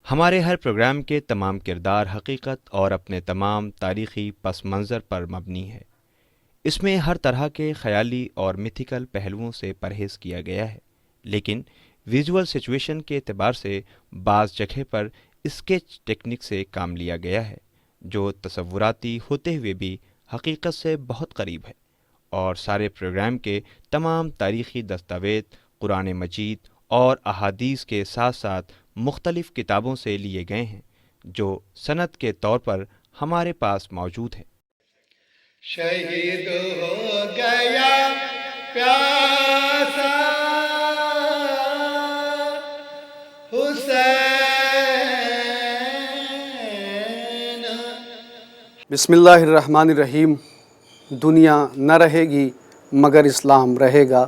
ہمارے ہر پروگرام کے تمام کردار حقیقت اور اپنے تمام تاریخی پس منظر پر مبنی ہے۔ اس میں ہر طرح کے خیالی اور میتھیکل پہلوؤں سے پرہیز کیا گیا ہے، لیکن ویژول سچویشن کے اعتبار سے بعض جگہ پر اسکیچ ٹیکنک سے کام لیا گیا ہے، جو تصوراتی ہوتے ہوئے بھی حقیقت سے بہت قریب ہے۔ اور سارے پروگرام کے تمام تاریخی دستاویز قرآن مجید اور احادیث کے ساتھ ساتھ مختلف کتابوں سے لیے گئے ہیں، جو سند کے طور پر ہمارے پاس موجود ہے۔ شہید ہو گیا پیاسا حسین۔ بسم اللہ الرحمن الرحیم۔ دنیا نہ رہے گی مگر اسلام رہے گا،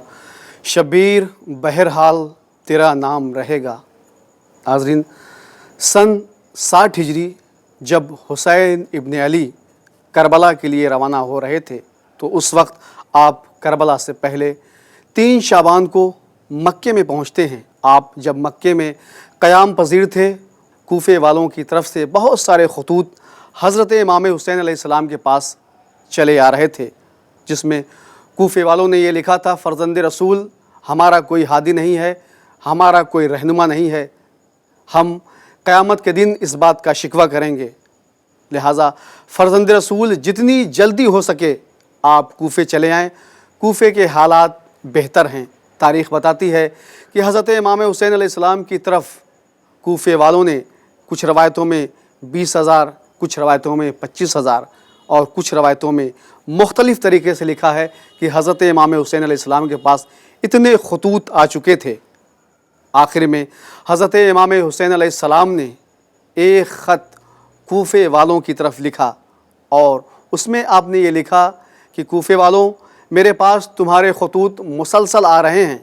شبیر بہرحال تیرا نام رہے گا۔ ناظرین، سن 60 ہجری جب حسین ابن علی کربلا کے لیے روانہ ہو رہے تھے تو اس وقت آپ کربلا سے پہلے 3 شعبان کو مکے میں پہنچتے ہیں۔ آپ جب مکے میں قیام پذیر تھے، کوفے والوں کی طرف سے بہت سارے خطوط حضرت امام حسین علیہ السلام کے پاس چلے آ رہے تھے، جس میں کوفے والوں نے یہ لکھا تھا: فرزند رسول، ہمارا کوئی ہادی نہیں ہے، ہمارا کوئی رہنما نہیں ہے، ہم قیامت کے دن اس بات کا شکوہ کریں گے، لہٰذا فرزند رسول جتنی جلدی ہو سکے آپ کوفے چلے آئیں، کوفے کے حالات بہتر ہیں۔ تاریخ بتاتی ہے کہ حضرت امام حسین علیہ السلام کی طرف کوفے والوں نے کچھ روایتوں میں 20,000، کچھ روایتوں میں 25,000 اور کچھ روایتوں میں مختلف طریقے سے لکھا ہے کہ حضرت امام حسین علیہ السلام کے پاس اتنے خطوط آ چکے تھے۔ آخر میں حضرت امام حسین علیہ السلام نے ایک خط کوفے والوں کی طرف لکھا اور اس میں آپ نے یہ لکھا کہ کوفے والوں، میرے پاس تمہارے خطوط مسلسل آ رہے ہیں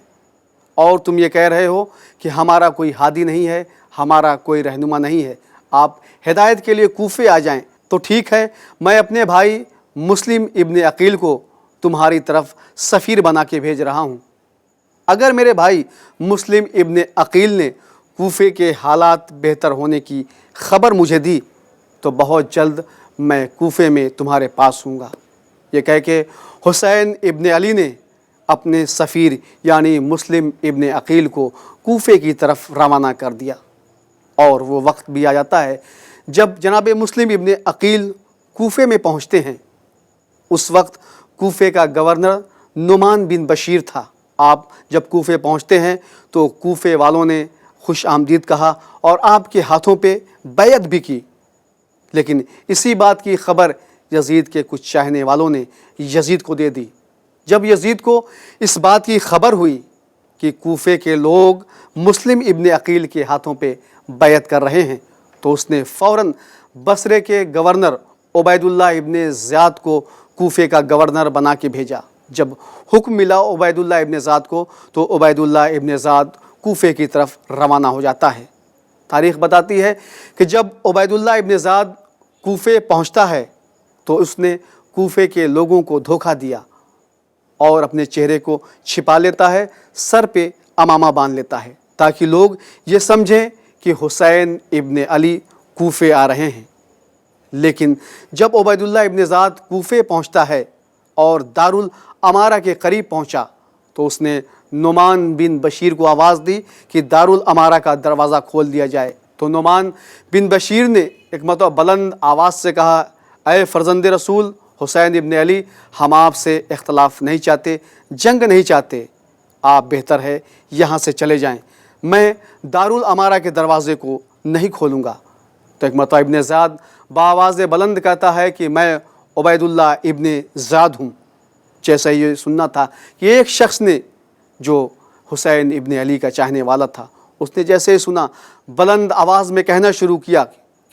اور تم یہ کہہ رہے ہو کہ ہمارا کوئی ہادی نہیں ہے، ہمارا کوئی رہنما نہیں ہے، آپ ہدایت کے لیے کوفے آ جائیں تو ٹھیک ہے، میں اپنے بھائی مسلم ابن عقیل کو تمہاری طرف سفیر بنا کے بھیج رہا ہوں۔ اگر میرے بھائی مسلم ابن عقیل نے کوفے کے حالات بہتر ہونے کی خبر مجھے دی تو بہت جلد میں کوفے میں تمہارے پاس ہوں گا۔ یہ کہہ کے حسین ابن علی نے اپنے سفیر یعنی مسلم ابن عقیل کو کوفے کی طرف روانہ کر دیا، اور وہ وقت بھی آ جاتا ہے جب جناب مسلم ابن عقیل کوفے میں پہنچتے ہیں۔ اس وقت کوفے کا گورنر نعمان بن بشیر تھا۔ آپ جب کوفے پہنچتے ہیں تو کوفے والوں نے خوش آمدید کہا اور آپ کے ہاتھوں پہ بیعت بھی کی، لیکن اسی بات کی خبر یزید کے کچھ چاہنے والوں نے یزید کو دے دی۔ جب یزید کو اس بات کی خبر ہوئی کہ کوفے کے لوگ مسلم ابن عقیل کے ہاتھوں پہ بیعت کر رہے ہیں تو اس نے فوراً بصرے کے گورنر عبید اللہ ابن زیاد کو کوفے کا گورنر بنا کے بھیجا۔ جب حکم ملا عبید اللہ ابن زیاد کو تو عبید اللہ ابن زیاد کوفے کی طرف روانہ ہو جاتا ہے۔ تاریخ بتاتی ہے کہ جب عبید اللہ ابن زیاد کوفے پہنچتا ہے تو اس نے کوفے کے لوگوں کو دھوکہ دیا اور اپنے چہرے کو چھپا لیتا ہے، سر پہ عمامہ باندھ لیتا ہے تاکہ لوگ یہ سمجھیں کہ حسین ابن علی کوفے آ رہے ہیں۔ لیکن جب عبید اللہ ابن زیاد کوفے پہنچتا ہے اور دارالامارہ کے قریب پہنچا تو اس نے نعمان بن بشیر کو آواز دی کہ دارالامارہ کا دروازہ کھول دیا جائے، تو نعمان بن بشیر نے ایک مرتبہ بلند آواز سے کہا: اے فرزند رسول حسین ابن علی، ہم آپ سے اختلاف نہیں چاہتے، جنگ نہیں چاہتے، آپ بہتر ہے یہاں سے چلے جائیں، میں دارالامارہ کے دروازے کو نہیں کھولوں گا۔ تو ایک مرتبہ ابن زیاد بآواز بلند کہتا ہے کہ میں عبید اللہ ابن زیاد ہوں۔ جیسا یہ سننا تھا کہ ایک شخص نے جو حسین ابن علی کا چاہنے والا تھا، اس نے جیسے ہی سنا بلند آواز میں کہنا شروع کیا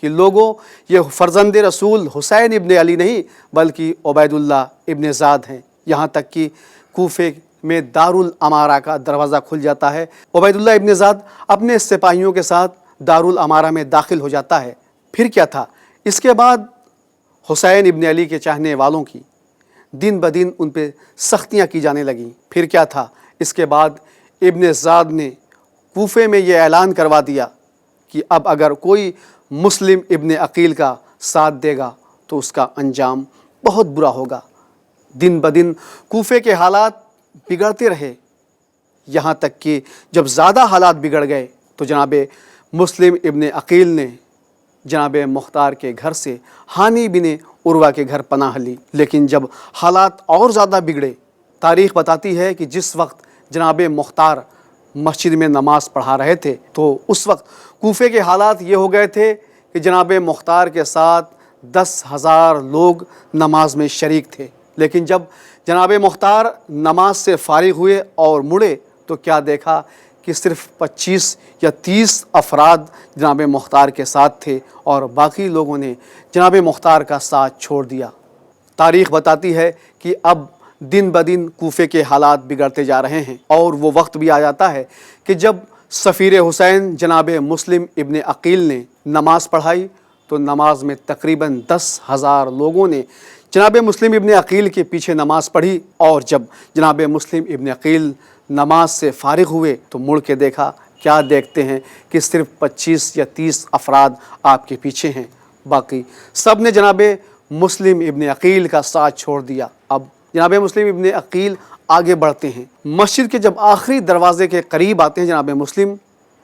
کہ لوگوں، یہ فرزند رسول حسین ابن علی نہیں بلکہ عبید اللہ ابن زیاد ہیں۔ یہاں تک کہ کوفے میں دارالامارہ کا دروازہ کھل جاتا ہے۔ عبید اللہ ابن زیاد اپنے سپاہیوں کے ساتھ دارالامارہ میں داخل ہو جاتا ہے۔ پھر کیا تھا؟ اس کے بعد حسین ابن علی کے چاہنے والوں کی دن بدن ان پہ سختیاں کی جانے لگیں۔ پھر کیا تھا؟ اس کے بعد ابن زیاد نے کوفے میں یہ اعلان کروا دیا کہ اب اگر کوئی مسلم ابن عقیل کا ساتھ دے گا تو اس کا انجام بہت برا ہوگا۔ دن بدن کوفے کے حالات بگڑتے رہے، یہاں تک کہ جب زیادہ حالات بگڑ گئے تو جناب مسلم ابن عقیل نے جناب مختار کے گھر سے ہانی بن عروہ کے گھر پناہ لی۔ لیکن جب حالات اور زیادہ بگڑے، تاریخ بتاتی ہے کہ جس وقت جناب مختار مسجد میں نماز پڑھا رہے تھے تو اس وقت کوفے کے حالات یہ ہو گئے تھے کہ جناب مختار کے ساتھ 10,000 لوگ نماز میں شریک تھے۔ لیکن جب جناب مختار نماز سے فارغ ہوئے اور مڑے تو کیا دیکھا کہ صرف 25 یا 30 افراد جناب مختار کے ساتھ تھے اور باقی لوگوں نے جناب مختار کا ساتھ چھوڑ دیا۔ تاریخ بتاتی ہے کہ اب دن بدن کوفے کے حالات بگڑتے جا رہے ہیں، اور وہ وقت بھی آ جاتا ہے کہ جب سفیر حسین جناب مسلم ابن عقیل نے نماز پڑھائی تو نماز میں تقریباً 10,000 لوگوں نے جناب مسلم ابن عقیل کے پیچھے نماز پڑھی، اور جب جناب مسلم ابن عقیل نماز سے فارغ ہوئے تو مڑ کے دیکھا، کیا دیکھتے ہیں کہ صرف 25 یا 30 افراد آپ کے پیچھے ہیں، باقی سب نے جناب مسلم ابن عقیل کا ساتھ چھوڑ دیا۔ اب جناب مسلم ابن عقیل آگے بڑھتے ہیں، مسجد کے جب آخری دروازے کے قریب آتے ہیں جناب مسلم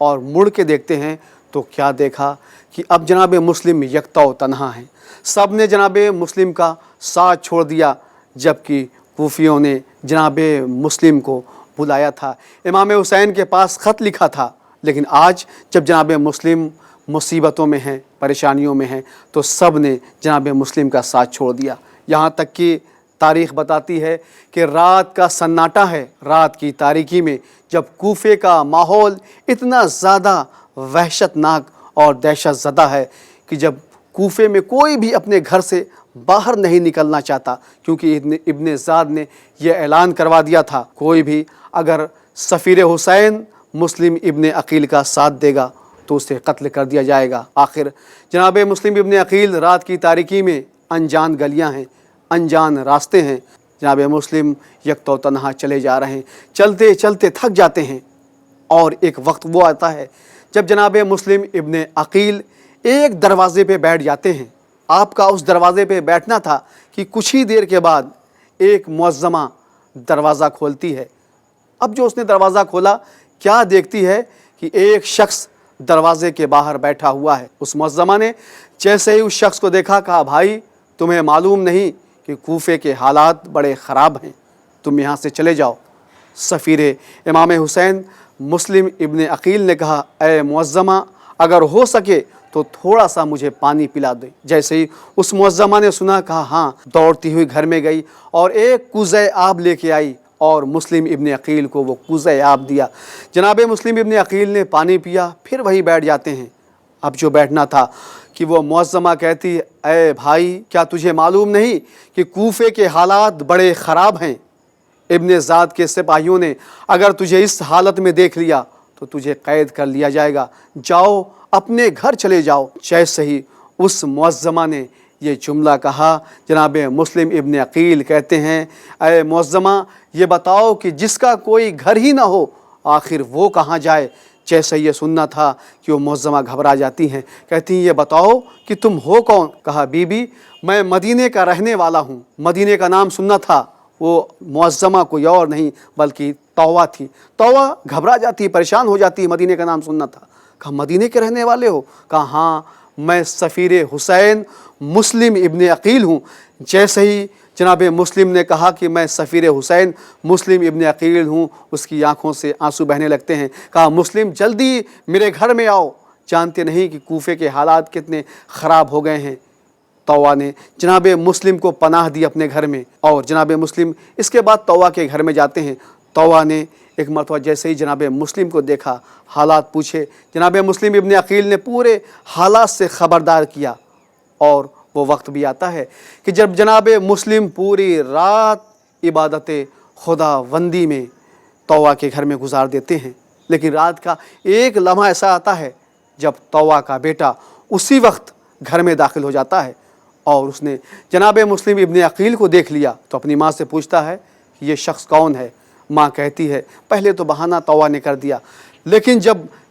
اور مڑ کے دیکھتے ہیں تو کیا دیکھا کہ اب جناب مسلم یکتا و تنہا ہیں، سب نے جناب مسلم کا ساتھ چھوڑ دیا، جبکہ کوفیوں نے جناب مسلم کو بلایا تھا، امام حسین کے پاس خط لکھا تھا، لیکن آج جب جناب مسلم مصیبتوں میں ہیں، پریشانیوں میں ہیں، تو سب نے جناب مسلم کا ساتھ چھوڑ دیا۔ یہاں تک کہ تاریخ بتاتی ہے کہ رات کا سناٹا ہے، رات کی تاریکی میں جب کوفے کا ماحول اتنا زیادہ وحشت ناک اور دہشت زدہ ہے کہ جب کوفے میں کوئی بھی اپنے گھر سے باہر نہیں نکلنا چاہتا، کیونکہ ابن زیاد نے یہ اعلان کروا دیا تھا، کوئی بھی اگر سفیر حسین مسلم ابن عقیل کا ساتھ دے گا تو اسے قتل کر دیا جائے گا۔ آخر جناب مسلم ابن عقیل رات کی تاریکی میں، انجان گلیاں ہیں، انجان راستے ہیں، جناب مسلم یکتا و تنہا چلے جا رہے ہیں، چلتے چلتے تھک جاتے ہیں، اور ایک وقت وہ آتا ہے جب جناب مسلم ابن عقیل ایک دروازے پہ بیٹھ جاتے ہیں۔ آپ کا اس دروازے پہ بیٹھنا تھا کہ کچھ ہی دیر کے بعد ایک معظمہ دروازہ کھولتی ہے۔ اب جو اس نے دروازہ کھولا، کیا دیکھتی ہے کہ ایک شخص دروازے کے باہر بیٹھا ہوا ہے۔ اس معظمہ نے جیسے ہی اس شخص کو دیکھا، کہا، بھائی تمہیں معلوم نہیں کہ کوفے کے حالات بڑے خراب ہیں، تم یہاں سے چلے جاؤ۔ سفیر امام حسین مسلم ابن عقیل نے کہا، اے معظمہ، اگر ہو سکے تو تھوڑا سا مجھے پانی پلا دے۔ جیسے ہی اس معظمہ نے سنا، کہا ہاں، دوڑتی ہوئی گھر میں گئی اور ایک کوزہ آب لے کے آئی اور مسلم ابن عقیل کو وہ کوزہ آب دیا۔ جناب مسلم ابن عقیل نے پانی پیا، پھر وہی بیٹھ جاتے ہیں۔ اب جو بیٹھنا تھا کہ وہ معظمہ کہتی، اے بھائی، کیا تجھے معلوم نہیں کہ کوفے کے حالات بڑے خراب ہیں؟ ابن زاد کے سپاہیوں نے اگر تجھے اس حالت میں دیکھ لیا تو تجھے قید کر لیا جائے گا، جاؤ اپنے گھر چلے جاؤ۔ جیسے ہی اس معظمہ نے یہ جملہ کہا، جناب مسلم ابن عقیل کہتے ہیں، اے معظمہ، یہ بتاؤ کہ جس کا کوئی گھر ہی نہ ہو آخر وہ کہاں جائے؟ جیسے یہ سننا تھا کہ وہ معظمہ گھبرا جاتی ہیں، کہتی ہیں، یہ بتاؤ کہ تم ہو کون؟ کہا، بی بی، میں مدینے کا رہنے والا ہوں۔ مدینے کا نام سننا تھا، وہ معظمہ کوئی اور نہیں بلکہ طوہ تھی۔ طوہ گھبرا جاتی، پریشان ہو جاتی، مدینے کا نام سننا تھا۔ کہا، مدینے کے رہنے والے ہو؟ کہا، ہاں، میں سفیر حسین مسلم ابن عقیل ہوں۔ جیسے ہی جناب مسلم نے کہا کہ میں سفیر حسین مسلم ابن عقیل ہوں، اس کی آنکھوں سے آنسو بہنے لگتے ہیں۔ کہا، مسلم، جلدی میرے گھر میں آؤ، جانتے نہیں کہ کوفے کے حالات کتنے خراب ہو گئے ہیں۔ طوہ نے جناب مسلم کو پناہ دی اپنے گھر میں، اور جناب مسلم اس کے بعد طوہ کے گھر میں جاتے ہیں۔ طوہ نے ایک مرتبہ جیسے ہی جناب مسلم کو دیکھا، حالات پوچھے، جناب مسلم ابن عقیل نے پورے حالات سے خبردار کیا، اور وہ وقت بھی آتا ہے کہ جب جناب مسلم پوری رات عبادت خدا وندی میں طوہ کے گھر میں گزار دیتے ہیں، لیکن رات کا ایک لمحہ ایسا آتا ہے جب طوہ کا بیٹا اسی وقت گھر میں داخل ہو جاتا ہے، اور اس نے جناب مسلم ابن عقیل کو دیکھ لیا تو اپنی ماں سے پوچھتا ہے کہ یہ شخص کون ہے؟ ماں کہتی ہے، پہلے تو بہانہ طوہ نے کر دیا، لیکن جب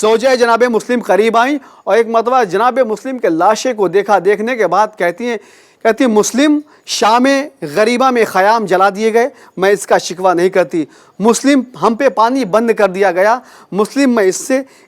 زوجہ جناب مسلم قریب آئیں اور ایک مرتبہ جناب مسلم کے لاشے کو دیکھا، دیکھنے کے بعد کہتی ہیں مسلم شام غریبہ میں خیام جلا دیے گئے، میں اس کا شکوہ نہیں کرتی، مسلم ہم پہ پانی بند کر دیا گیا، مسلم میں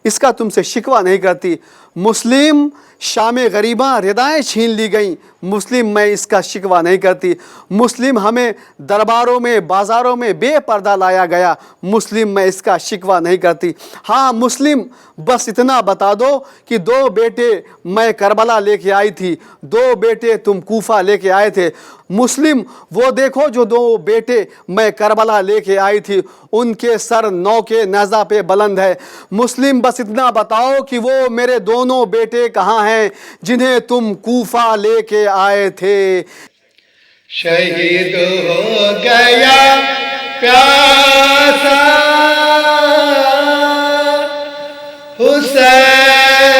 اس کا تم سے شکوہ نہیں کرتی، مسلم شام غریبہ ردائیں چھین لی گئیں، مسلم میں اس کا شکوہ نہیں کرتی، مسلم ہمیں درباروں میں بازاروں میں بے پردہ لایا گیا، مسلم میں اس کا شکوہ نہیں کرتی۔ ہاں مسلم بس اتنا بتا دو کہ 2 بیٹے میں کربلا لے کے آئی تھی، 2 بیٹے تم کوفہ لے کے آئے تھے، مسلم وہ دیکھو جو 2 بیٹے میں کربلا لے کے آئی تھی ان کے سر نو کے نیزہ پہ بلند ہے، مسلم بس اتنا بتاؤ کہ وہ میرے دونوں بیٹے کہاں ہیں جنہیں تم کوفہ لے کے آئے تھے۔ شہید ہو گیا پیاسا حسین،